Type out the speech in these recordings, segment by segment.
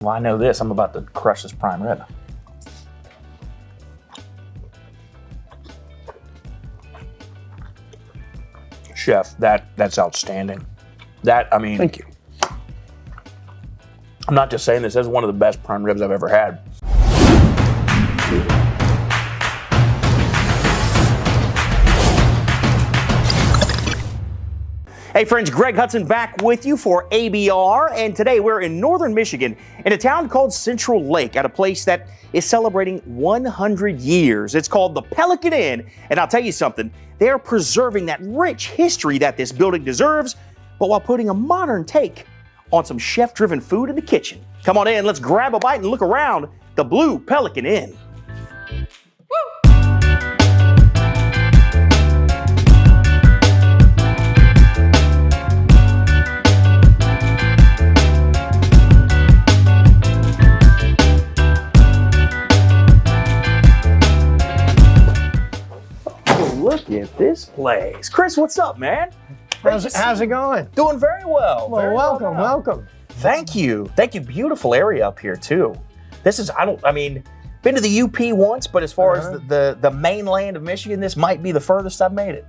Well, I know this. I'm about to crush this prime rib. Chef, that's outstanding. I mean, Thank you. I'm not just saying this. That's one of the best prime ribs I've ever had. Hey friends, Greg Hudson back with you for ABR, and today we're in northern Michigan in a town called Central Lake at a place that is celebrating 100 years. It's called the Pelican Inn, and I'll tell you something, they are preserving that rich history that this building deserves, but while putting a modern take on some chef-driven food in the kitchen. Come on in, let's grab a bite and look around the Blue Pelican Inn. Look at this place. Chris, what's up, man? How's it going? Doing very well. Well, Very welcome, now. welcome. Thank you. Thank you. Beautiful area up here, too. This is, been to the UP once, but as far as the mainland of Michigan, this might be the furthest I've made it.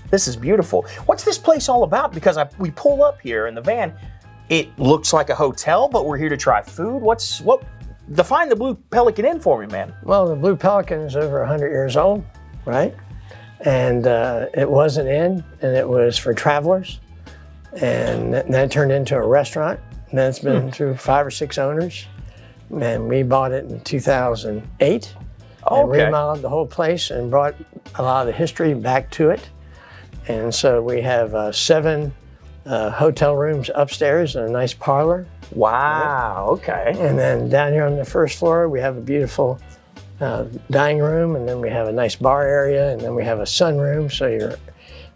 This is beautiful. What's this place all about? Because we pull up here in the van, it looks like a hotel, but we're here to try food. Define the Blue Pelican Inn for me, man. Well, the Blue Pelican is over 100 years old, right? And it was an inn, and it was for travelers. And then it turned into a restaurant. And then it's been through 5 or 6 owners. And we bought it in 2008. And remodeled the whole place and brought a lot of the history back to it. And so we have 7 hotel rooms upstairs and a nice parlor. Wow, okay. And then down here on the first floor, we have a beautiful dining room, and then we have a nice bar area, and then we have a sunroom.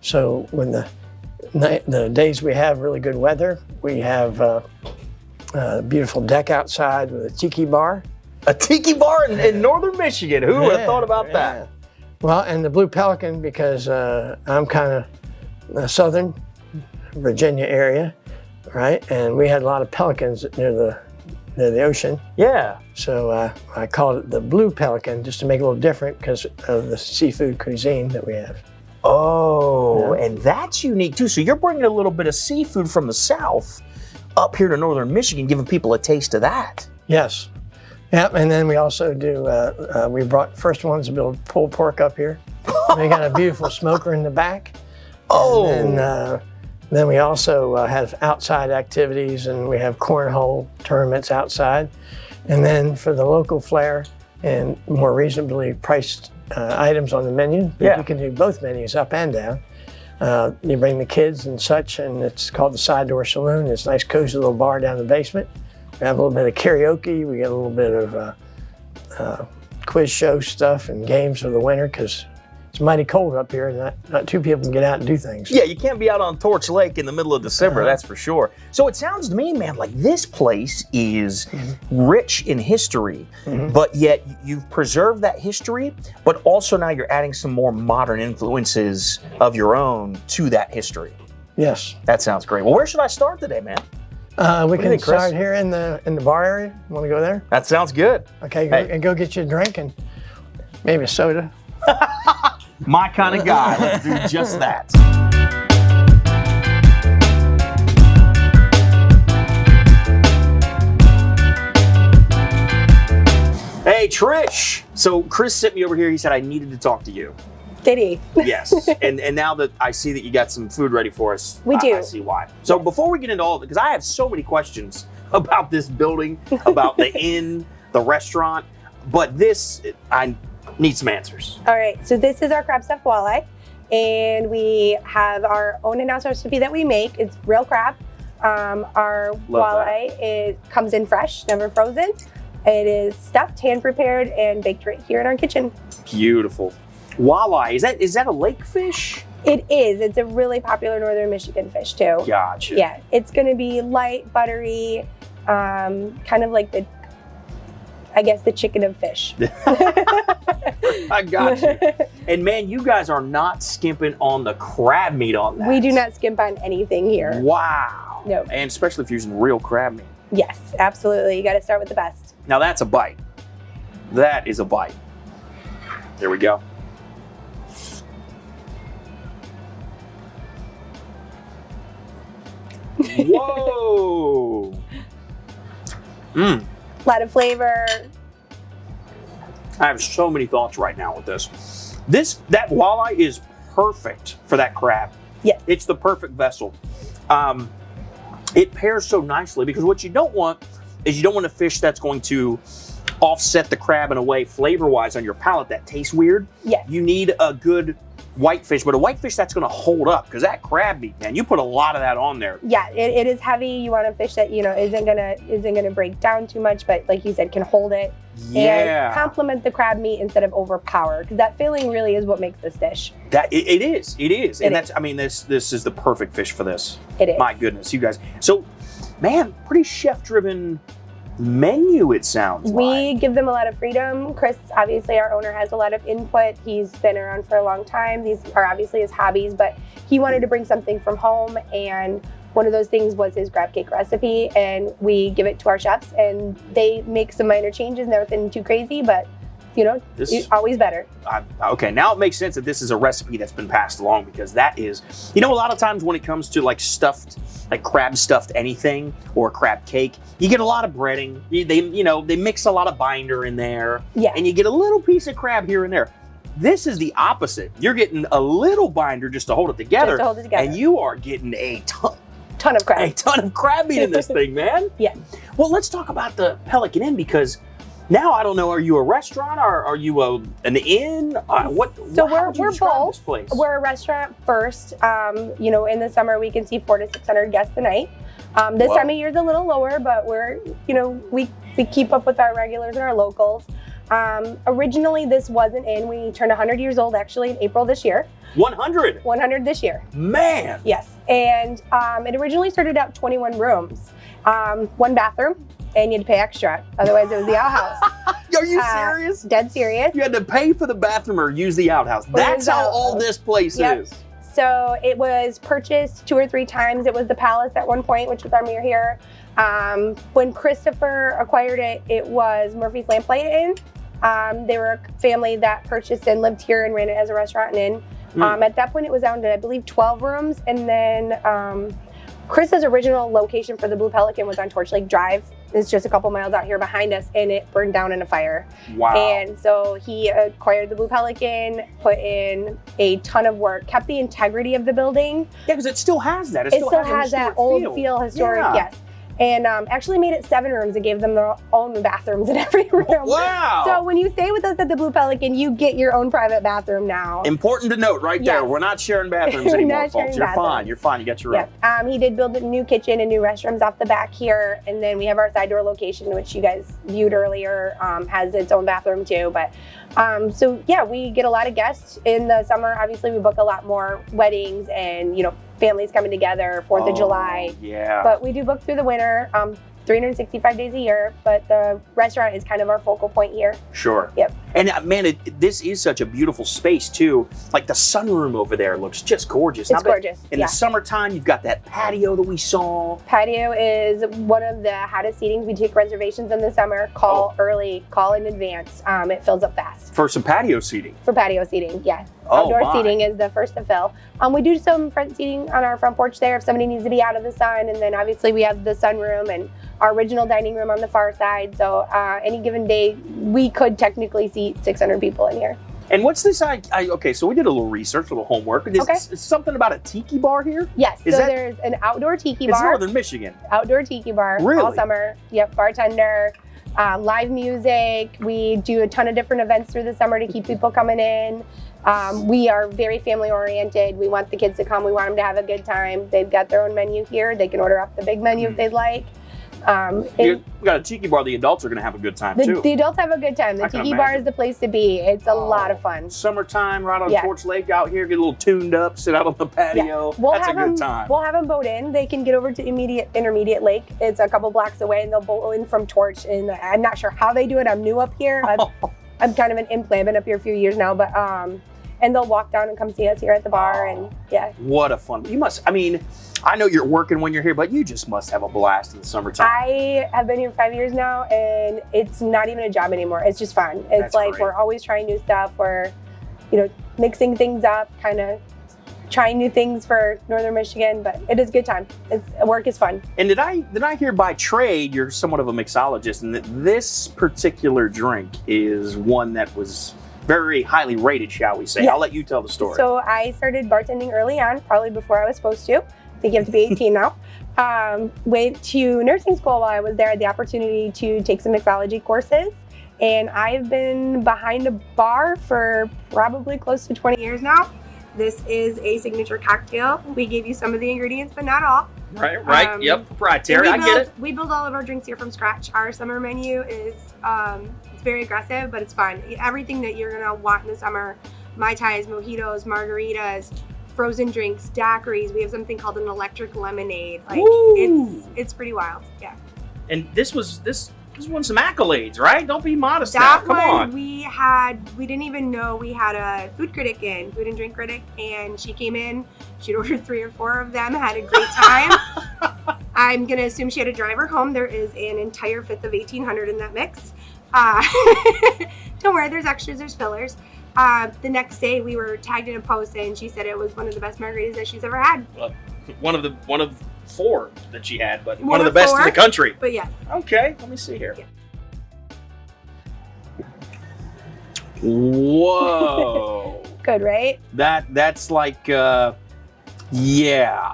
So when the days we have really good weather, we have a beautiful deck outside with a tiki bar. A tiki bar in northern Michigan. Who would have thought about that? Well, and the Blue Pelican, because I'm kind of southern Virginia area, right? And we had a lot of pelicans near the ocean. Yeah. So I called it the Blue Pelican just to make it a little different because of the seafood cuisine that we have. Oh, and that's unique too. So you're bringing a little bit of seafood from the south up here to northern Michigan, giving people a taste of that. Yes. Yep, and then we also do, we brought first ones to build pulled pork up here. We got a beautiful smoker in the back. Oh. And then we also have outside activities, and we have cornhole tournaments outside. And then for the local flair and more reasonably priced items on the menu, you can do both menus up and down. You bring the kids and such, and it's called the Side Door Saloon. It's a nice cozy little bar down in the basement. We have a little bit of karaoke. We get a little bit of quiz show stuff and games for the winter because it's mighty cold up here, and not too people can get out and do things. Yeah, you can't be out on Torch Lake in the middle of December, that's for sure. So it sounds to me, man, like this place is rich in history, but yet you've preserved that history, but also now you're adding some more modern influences of your own to that history. Yes. That sounds great. Well, where should I start today, man? We can start here in the bar area. Want to go there? That sounds good. Okay, and go get you a drink and maybe a soda. My kind of guy. Let's do just that. Hey, Trish. So Chris sent me over here. He said I needed to talk to you. Did he? Yes. And now that I see that you got some food ready for us, we do. I see why. So before we get into all of it, because I have so many questions about this building, about the inn, the restaurant, but I need some answers. All right, so this is our crab stuffed walleye, and we have our own in-house recipe that we make. It's real crab. Our walleye comes in fresh, never frozen. It is stuffed, hand prepared, and baked right here in our kitchen. Beautiful. Walleye, is that a lake fish? It is. It's a really popular northern Michigan fish too. Gotcha. Yeah, it's going to be light, buttery, kind of like the chicken of fish. I got you. And man, you guys are not skimping on the crab meat on that. We do not skimp on anything here. Wow. No. And especially if you're using real crab meat. Yes, absolutely. You got to start with the best. Now that's a bite. That is a bite. There we go. Whoa. A lot of flavor. I have so many thoughts right now with this. That walleye is perfect for that crab. Yes. It's the perfect vessel. It pairs so nicely because what you don't want is you don't want a fish that's going to offset the crab in a way flavor-wise on your palate that tastes weird. Yes. You need a good whitefish, but a whitefish that's going to hold up because that crab meat, man, you put a lot of that on there. Yeah, it is heavy. You want a fish that isn't gonna break down too much, but like you said, can hold it and complement the crab meat instead of overpower. Because that filling really is what makes this dish. It is, and that's. I mean, this is the perfect fish for this. It is. My goodness, you guys. So, man, pretty chef-driven menu. It sounds We like. give them a lot of freedom. Chris, obviously, our owner, has a lot of input. He's been around for a long time. These are obviously his hobbies, but he wanted to bring something from home, and one of those things was his crab cake recipe, and we give it to our chefs, and they make some minor changes, nothing too crazy, but it's always better. Okay, now it makes sense that this is a recipe that's been passed along because that is, a lot of times when it comes to like crab stuffed anything or crab cake, you get a lot of breading. They mix a lot of binder in there, and you get a little piece of crab here and there. This is the opposite. You're getting a little binder just to hold it together, and you are getting a ton of crab. A ton of crab meat in this thing, man. Yeah. Well, let's talk about the Pelican Inn because now I don't know. Are you a restaurant or are you an inn? We're both. This place? We're a restaurant first. In the summer we can see 400 to 600 guests a night. This time of year is a little lower, but we keep up with our regulars and our locals. Originally, this was an inn. We turned 100 years old actually in April this year. 100? 100 this year. Man! Yes. And it originally started out 21 rooms, 1 bathroom, and you had to pay extra. Otherwise, it was the outhouse. Are you serious? Dead serious. You had to pay for the bathroom or use the outhouse. That's how old this place is. So it was purchased 2 or 3 times. It was the Palace at one point, which was our mirror here. When Christopher acquired it, it was Murphy's Lamplight Inn. They were a family that purchased and lived here and ran it as a restaurant and inn. At that point, it was down to, I believe, 12 rooms. And then Chris's original location for the Blue Pelican was on Torch Lake Drive. It's just a couple miles out here behind us, and it burned down in a fire. Wow. And so he acquired the Blue Pelican, put in a ton of work, kept the integrity of the building. Yeah, because it still has that. It still has that old feel, historic, yes. And actually made it 7 rooms and gave them their own bathrooms in every room. Wow. So when you stay with us at the Blue Pelican, you get your own private bathroom now. Important to note right there. We're not sharing bathrooms anymore, folks. You're fine. You're fine. You got your own. He did build a new kitchen and new restrooms off the back here. And then we have our side door location, which you guys viewed earlier, has its own bathroom too. But we get a lot of guests in the summer. Obviously, we book a lot more weddings and, families coming together, 4th of July. Yeah. But we do book through the winter, 365 days a year, but the restaurant is kind of our focal point here. Sure. Yep. And man, this is such a beautiful space too. Like the sunroom over there looks just gorgeous. It's gorgeous. In the summertime, you've got that patio that we saw. Patio is one of the hottest seatings. We take reservations in the summer. Call early, call in advance. It fills up fast. For some patio seating. For patio seating, yeah. Outdoor seating is the first to fill. We do some front seating on our front porch there if somebody needs to be out of the sun. And then obviously we have the sunroom and our original dining room on the far side. So any given day, we could technically seat 600 people in here. And what's this? Okay, so we did a little research, a little homework. Is something about a tiki bar here? Yes, there's an outdoor tiki bar. It's Northern Michigan. Outdoor tiki bar all summer. Yep, bartender, live music. We do a ton of different events through the summer to keep people coming in. We are very family oriented. We want the kids to come. We want them to have a good time. They've got their own menu here. They can order off the big menu if they'd like. We got a tiki bar. The adults are going to have a good time too. The adults have a good time. The tiki bar is the place to be. It's a lot of fun. Summertime, right on Torch Lake out here, get a little tuned up, sit out on the patio. That's a good time. We'll have them boat in. They can get over to Intermediate Lake. It's a couple blocks away, and they'll boat in from Torch. And I'm not sure how they do it. I'm new up here. I'm kind of an in-play. I've been up here a few years now, but and they'll walk down and come see us here at the bar. And yeah. What a fun. You must, I mean, I know you're working when you're here, but you just must have a blast in the summertime. I have been here 5 years now, and it's not even a job anymore. It's just fun. It's That's like great. we're always trying new stuff. We're, you know, mixing things up, kind of trying new things for Northern Michigan, but it is a good time. Work is fun. And did I hear by trade you're somewhat of a mixologist, and that this particular drink is one that was very highly rated, shall we say? Yes. I'll let you tell the story. So I started bartending early on, probably before I was supposed to. I think you have to be 18 now. Went to nursing school while I was there. I had the opportunity to take some mixology courses. And I've been behind a bar for probably close to 20 years now. This is a signature cocktail. We gave you some of the ingredients, but not all. Right. Yep. Proprietary. I get it. We build all of our drinks here from scratch. Our summer menu is it's very aggressive, but it's fun. Everything that you're gonna want in the summer: Mai Tais, mojitos, margaritas, frozen drinks, daiquiris. We have something called an electric lemonade. Like it's pretty wild. Yeah. And this won some accolades, right? Don't be modest now. That Come on. we didn't even know we had a food critic in, food and drink critic, and she came in, she'd ordered 3 or 4 of them, had a great time. I'm gonna assume she had a driver home. There is an entire fifth of 1800 in that mix. Don't worry, there's extras, there's fillers. The next day we were tagged in a post and she said it was one of the best margaritas that she's ever had. One of 4 that she had, but one of the best in the country. But yes. Okay, let me see here. Yeah. Whoa. Good, right? That's like, yeah.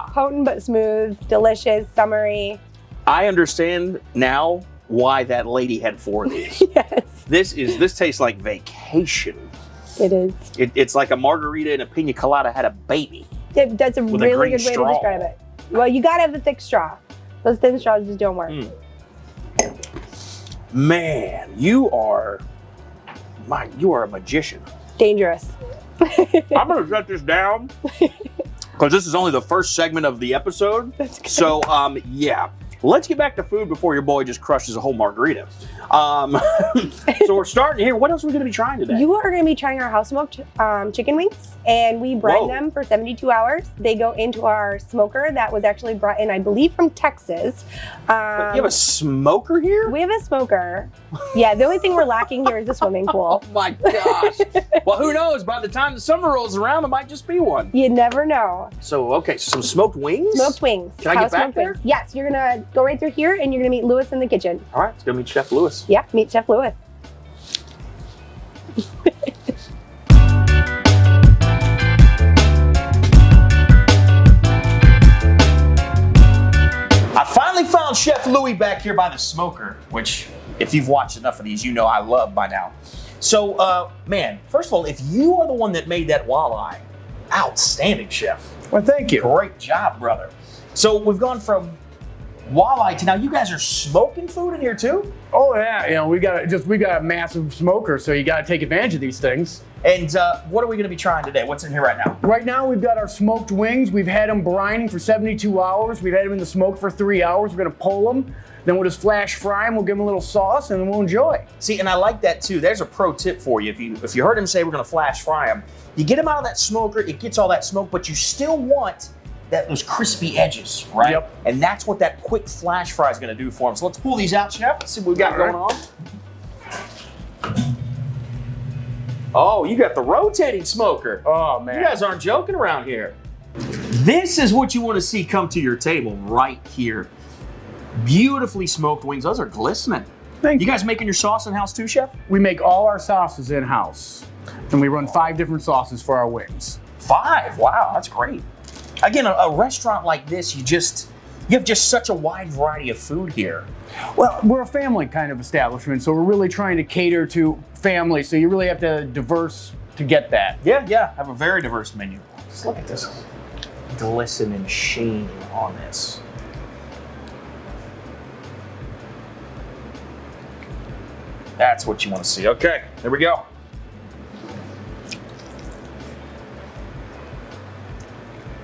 Potent but smooth, delicious, summery. I understand now why that lady had 4 of these. Yes. This tastes like vacation. It is. It's like a margarita and a pina colada had a baby. That's a With a really green good way straw. to describe it. Well, you gotta have a thick straw. Those thin straws just don't work. Man, you are a magician. Dangerous. I'm gonna shut this down because this is only the first segment of the episode. That's good. So, yeah. Let's get back to food before your boy just crushes a whole margarita. So we're starting here. What else are we going to be trying today? You are going to be trying our house smoked chicken wings, and we brine them for 72 hours. They go into our smoker that was actually brought in, I believe, from Texas. You have a smoker here? We have a smoker. Yeah, the only thing we're lacking here is the swimming pool. Oh my gosh. Well, who knows? By the time the summer rolls around, there might just be one. You never know. So, okay, so some smoked wings? Smoked wings. Can I get House back smoked there? wings. Yes, you're going to go right through here, and you're going to meet Lewis in the kitchen. All right, it's going to meet Chef Lewis. Yeah, meet Chef Lewis. I finally found Chef Louie back here by the smoker, which, if you've watched enough of these, you know I love by now. So, man, first of all, if you are the one that made that walleye, outstanding, Chef. Well, thank you. Great job, brother. So we've gone from walleye to now you guys are smoking food in here too? Oh yeah, you know we got a massive smoker, so you got to take advantage of these things. And what are we going to be trying today? What's in here right now? Right now we've got our smoked wings. We've had them brining for 72 hours. We've had them in the smoke for 3 hours. We're going to pull them. Then we'll just flash fry them. We'll give them a little sauce, and then we'll enjoy. See, and I like that too. There's a pro tip for you. If you heard him say we're going to flash fry them, you get them out of that smoker. It gets all that smoke, but you still want those crispy edges, right? Yep. And that's what that quick flash fry is going to do for them. So let's pull these out, Chef. Let's see what we've got going on. Oh, you got the rotating smoker. Oh man, You guys aren't joking around here. This is what you want to see come to your table right here. Beautifully smoked wings. Those are glistening. Thank You guys making your sauce in-house too, Chef? We make all our sauces in-house, and we run 5 different sauces for our wings. 5. Wow, that's great. Again, a restaurant like this, you have just such a wide variety of food here. Well, we're a family kind of establishment, so we're really trying to cater to families. So you really have to diverse to get that. Yeah, have a very diverse menu. Just look at this glisten and sheen on this. That's what you want to see. Okay, there we go.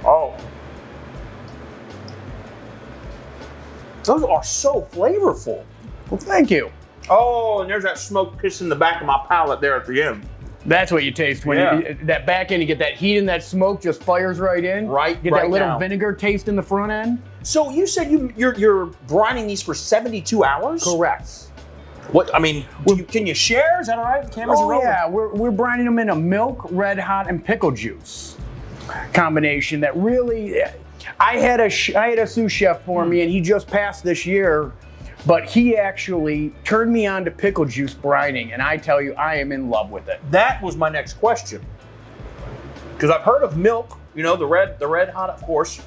Oh. Those are so flavorful. Well, thank you. Oh, and there's that smoke kissing the back of my palate there at the end. That's what you taste when you, that back end, you get that heat and that smoke just fires right in. Right, Get right that little now. vinegar taste in the front end. So you said you're brining these for 72 hours? Correct. What, I mean, can you share? Is that all right? The cameras are rolling. Yeah, we're brining them in a milk, red hot, and pickle juice combination that really, I had a sous chef for me, and he just passed this year, but he actually turned me on to pickle juice brining, and I tell you, I am in love with it. That was my next question. Because I've heard of milk, you know, the red hot, of course,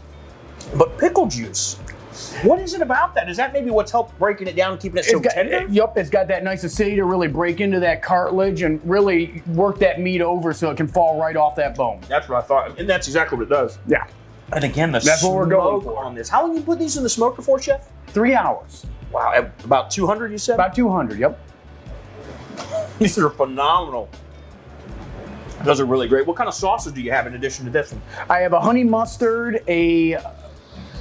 but pickle juice. What is it about that? Is that maybe what's helped breaking it down, keeping it so tender? Yep, it's got that nice acidity to really break into that cartilage and really work that meat over so it can fall right off that bone. That's what I thought, and that's exactly what it does. Yeah. And again, That's what we're going for on this. How long you put these in the smoker for, Chef? 3 hours. Wow, about 200, you said? About 200, yep. These are phenomenal. Those are really great. What kind of sauces do you have in addition to this one? I have a honey mustard, a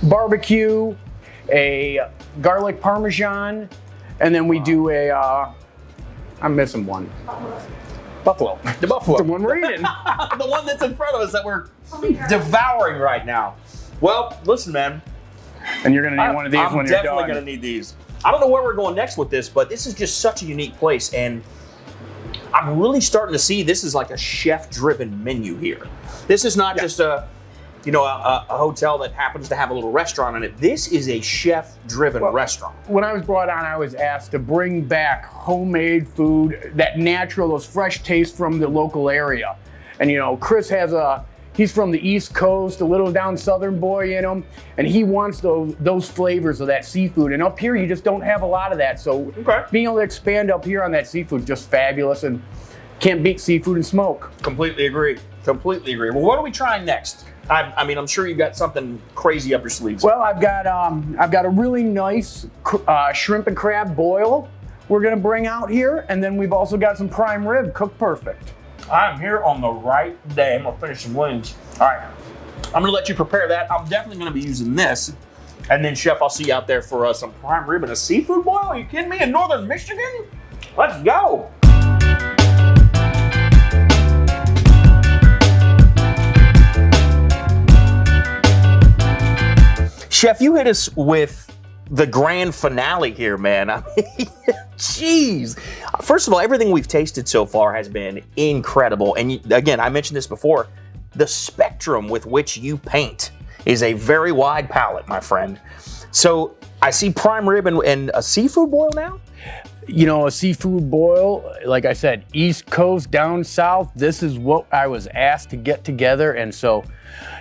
barbecue, a garlic parmesan, and then we do a, I'm missing one. Buffalo. The buffalo. The one we're eating. The one that's in front of us that we're devouring right now. Well, listen, man. And you're gonna need one of these when you're done. I'm definitely gonna need these. I don't know where we're going next with this, but this is just such a unique place, and I'm really starting to see this is like a chef-driven menu here. This is not just a hotel that happens to have a little restaurant in it. This is a chef-driven restaurant. When I was brought on, I was asked to bring back homemade food, that natural, those fresh taste from the local area. And you know, Chris he's from the East Coast, a little down southern boy in him, and he wants those flavors of that seafood. And up here, you just don't have a lot of that. So being able to expand up here on that seafood, just fabulous, and can't beat seafood and smoke. Completely agree. Completely agree. Well, what are we trying next? I mean, I'm sure you've got something crazy up your sleeves. Well, I've got a really nice shrimp and crab boil we're gonna bring out here, and then we've also got some prime rib cooked perfect. I'm here on the right day. I'm gonna finish some wings. All right, I'm gonna let you prepare that. I'm definitely gonna be using this. And then, Chef, I'll see you out there for some prime rib and a seafood boil. Are you kidding me? In northern Michigan? Let's go. Chef, you hit us with the grand finale here, man. I mean, jeez. First of all, everything we've tasted so far has been incredible. And again, I mentioned this before, the spectrum with which you paint is a very wide palette, my friend. So I see prime rib and a seafood boil now? You know, a seafood boil, like I said, East Coast, down south, this is what I was asked to get together. And so,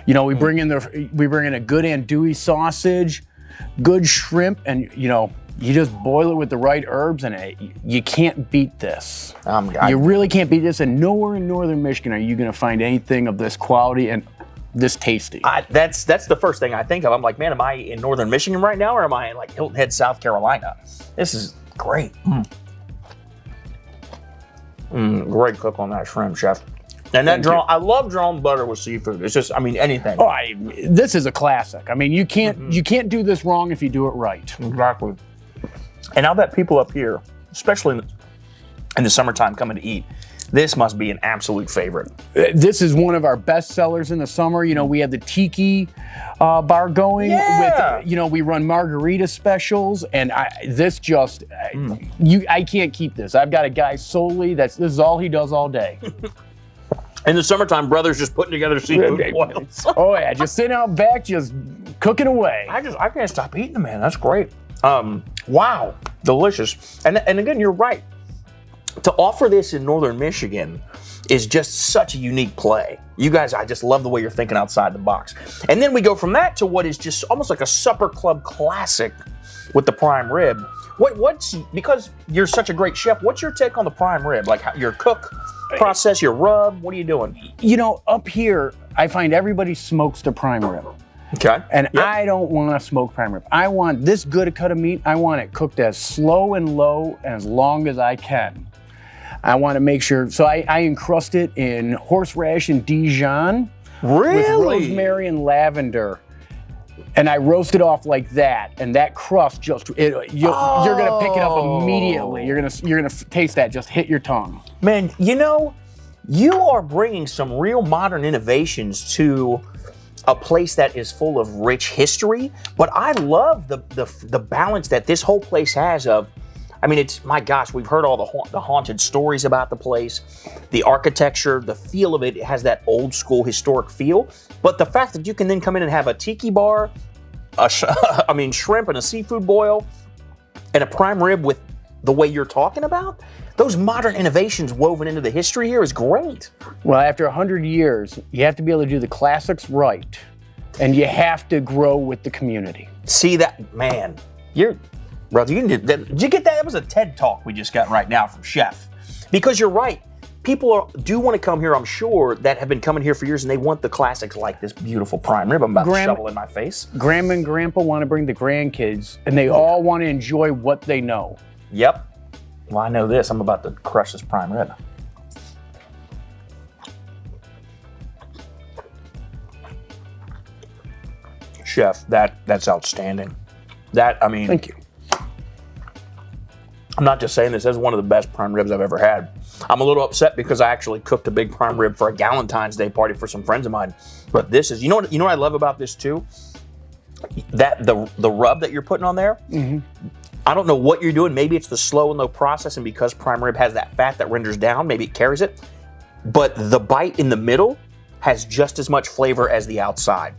you know, we bring in a good andouille sausage, good shrimp, and you know, you just boil it with the right herbs, and you can't beat this. You really can't beat this, and nowhere in northern Michigan are you gonna find anything of this quality and this tasty. That's the first thing I think of. I'm like, man, am I in northern Michigan right now, or am I in like Hilton Head, South Carolina? This is great. Great cook on that shrimp, Chef. And that I love drawn butter with seafood. It's just, I mean, anything. Oh, this is a classic. I mean, you can't do this wrong if you do it right. Exactly. And I'll bet people up here, especially in the summertime coming to eat, this must be an absolute favorite. This is one of our best sellers in the summer. You know, we have the tiki bar going. Yeah. With, you know, we run margarita specials, and I can't keep this. I've got a guy solely this is all he does all day. In the summertime, brothers just putting together seafood boils. Oh yeah, just sitting out back, just cooking away. I can't stop eating them, man. That's great. Wow, delicious. And again, you're right. To offer this in northern Michigan is just such a unique play. You guys, I just love the way you're thinking outside the box. And then we go from that to what is just almost like a supper club classic with the prime rib. Because you're such a great chef, what's your take on the prime rib? Like your cook process, your rub, what are you doing? You know, up here, I find everybody smokes the prime rib. Okay. And I don't want to smoke prime rib. I want this good a cut of meat. I want it cooked as slow and low as long as I can. I want to make sure, so I encrust it in horseradish and Dijon. Really? With rosemary and lavender. And I roast it off like that, and that crust just, you're gonna pick it up immediately. You're gonna taste that just hit your tongue. Man, you know, you are bringing some real modern innovations to a place that is full of rich history, but I love the balance that this whole place has of, I mean, it's, my gosh, we've heard all the haunted stories about the place, the architecture, the feel of it, it has that old school historic feel, but the fact that you can then come in and have a tiki bar, shrimp and a seafood boil, and a prime rib with the way you're talking about, those modern innovations woven into the history here is great. Well, after 100 years, you have to be able to do the classics right, and you have to grow with the community. See that, man, brother, did you get that? That was a TED Talk we just got right now from Chef. Because you're right, people do want to come here, I'm sure, that have been coming here for years, and they want the classics like this beautiful prime rib I'm about to shovel in my face. Grandma and Grandpa want to bring the grandkids, and they all want to enjoy what they know. Yep. Well, I know this. I'm about to crush this prime rib. Chef, that's outstanding. That, I mean... Thank you. I'm not just saying this. That's one of the best prime ribs I've ever had. I'm a little upset because I actually cooked a big prime rib for a Galentine's Day party for some friends of mine. But this is... You know what I love about this, too? That the rub that you're putting on there... Mm-hmm. I don't know what you're doing. Maybe it's the slow and low process, and because prime rib has that fat that renders down, maybe it carries it. But the bite in the middle has just as much flavor as the outside.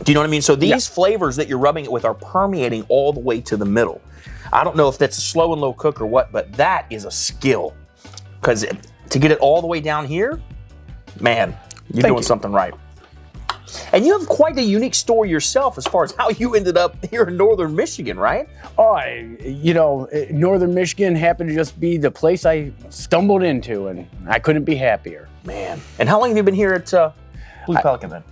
Do you know what I mean? So these flavors that you're rubbing it with are permeating all the way to the middle. I don't know if that's a slow and low cook or what, but that is a skill. Because to get it all the way down here, man, you're doing something right. And you have quite a unique story yourself as far as how you ended up here in Northern Michigan, right? Oh, Northern Michigan happened to just be the place I stumbled into, and I couldn't be happier. Man. And how long have you been here at Blue Pelican then?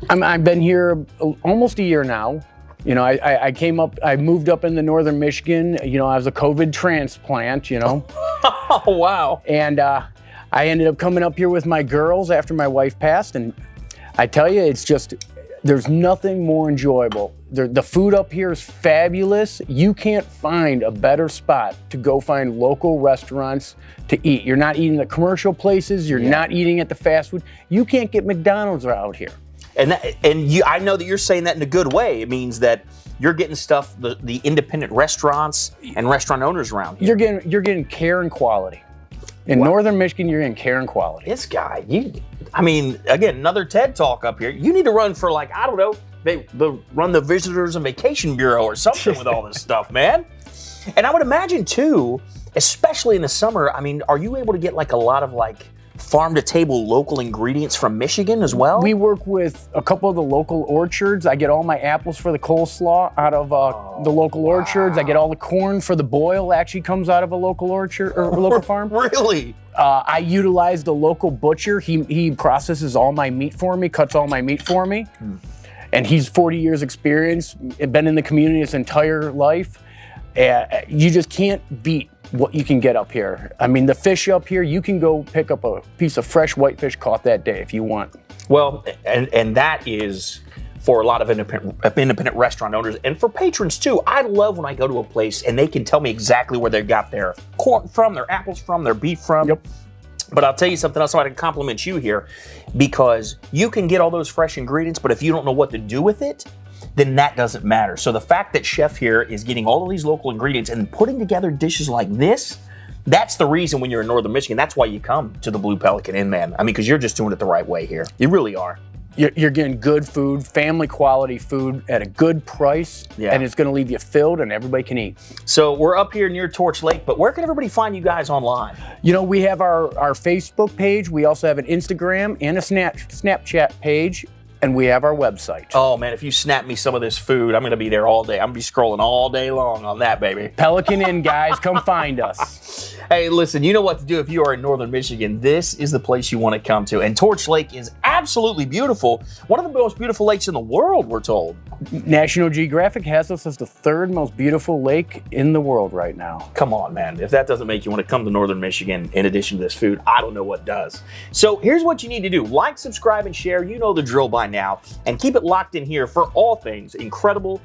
I've been here almost a year now. You know, I moved up into Northern Michigan. You know, I was a COVID transplant, you know. Oh, wow. And I ended up coming up here with my girls after my wife passed, and I tell you, it's just, there's nothing more enjoyable. The food up here is fabulous. You can't find a better spot to go find local restaurants to eat. You're not eating at commercial places. You're not eating at the fast food. You can't get McDonald's out here. And I know that you're saying that in a good way. It means that you're getting stuff, the independent restaurants and restaurant owners around here. You're getting care and quality. In Northern Michigan, you're in care and quality. This guy, again, another TED Talk up here. You need to run for, like, I don't know, run the Visitors and Vacation Bureau or something with all this stuff, man. And I would imagine, too, especially in the summer, I mean, are you able to get, like, a lot of, like, farm-to-table local ingredients from Michigan as well? We work with a couple of the local orchards. I get all my apples for the coleslaw out of the local orchards. I get all the corn for the boil actually comes out of a local orchard or local farm. Really? I utilize the local butcher. He processes all my meat for me, cuts all my meat for me. And he's 40 years experience, been in the community his entire life. You just can't beat what you can get up here. I mean, the fish up here, you can go pick up a piece of fresh whitefish caught that day if you want. Well, and that is for a lot of independent restaurant owners and for patrons too. I love when I go to a place and they can tell me exactly where they got their corn from, their apples from, their beef from. Yep. But I'll tell you something else, so I can compliment you here, because you can get all those fresh ingredients, but if you don't know what to do with it, then that doesn't matter. So the fact that Chef here is getting all of these local ingredients and putting together dishes like this, that's the reason when you're in Northern Michigan, that's why you come to the Blue Pelican Inn, man. I mean, because you're just doing it the right way here. You really are. You're getting good food, family quality food at a good price, and it's gonna leave you filled and everybody can eat. So we're up here near Torch Lake, but where can everybody find you guys online? You know, we have our Facebook page. We also have an Instagram and a Snapchat page. And we have our website. Oh, man, if you snap me some of this food, I'm going to be there all day. I'm going to be scrolling all day long on that, baby. Pelican Inn, guys, come find us. Hey, listen, you know what to do if you are in Northern Michigan. This is the place you want to come to. And Torch Lake is absolutely beautiful. One of the most beautiful lakes in the world, we're told. National Geographic has us as the third most beautiful lake in the world right now. Come on, man. If that doesn't make you want to come to Northern Michigan in addition to this food, I don't know what does. So here's what you need to do. Like, subscribe, and share. You know the drill by now. And keep it locked in here for all things incredible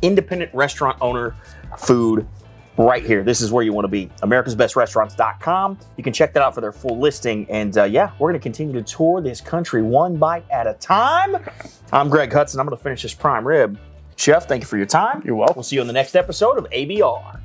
independent restaurant owner food right here. This is where you want to be. America'sBestRestaurants.com. You can check that out for their full listing. And yeah, we're going to continue to tour this country one bite at a time. I'm Greg Hudson. I'm going to finish this prime rib. Chef, thank you for your time. You're welcome. We'll see you on the next episode of ABR.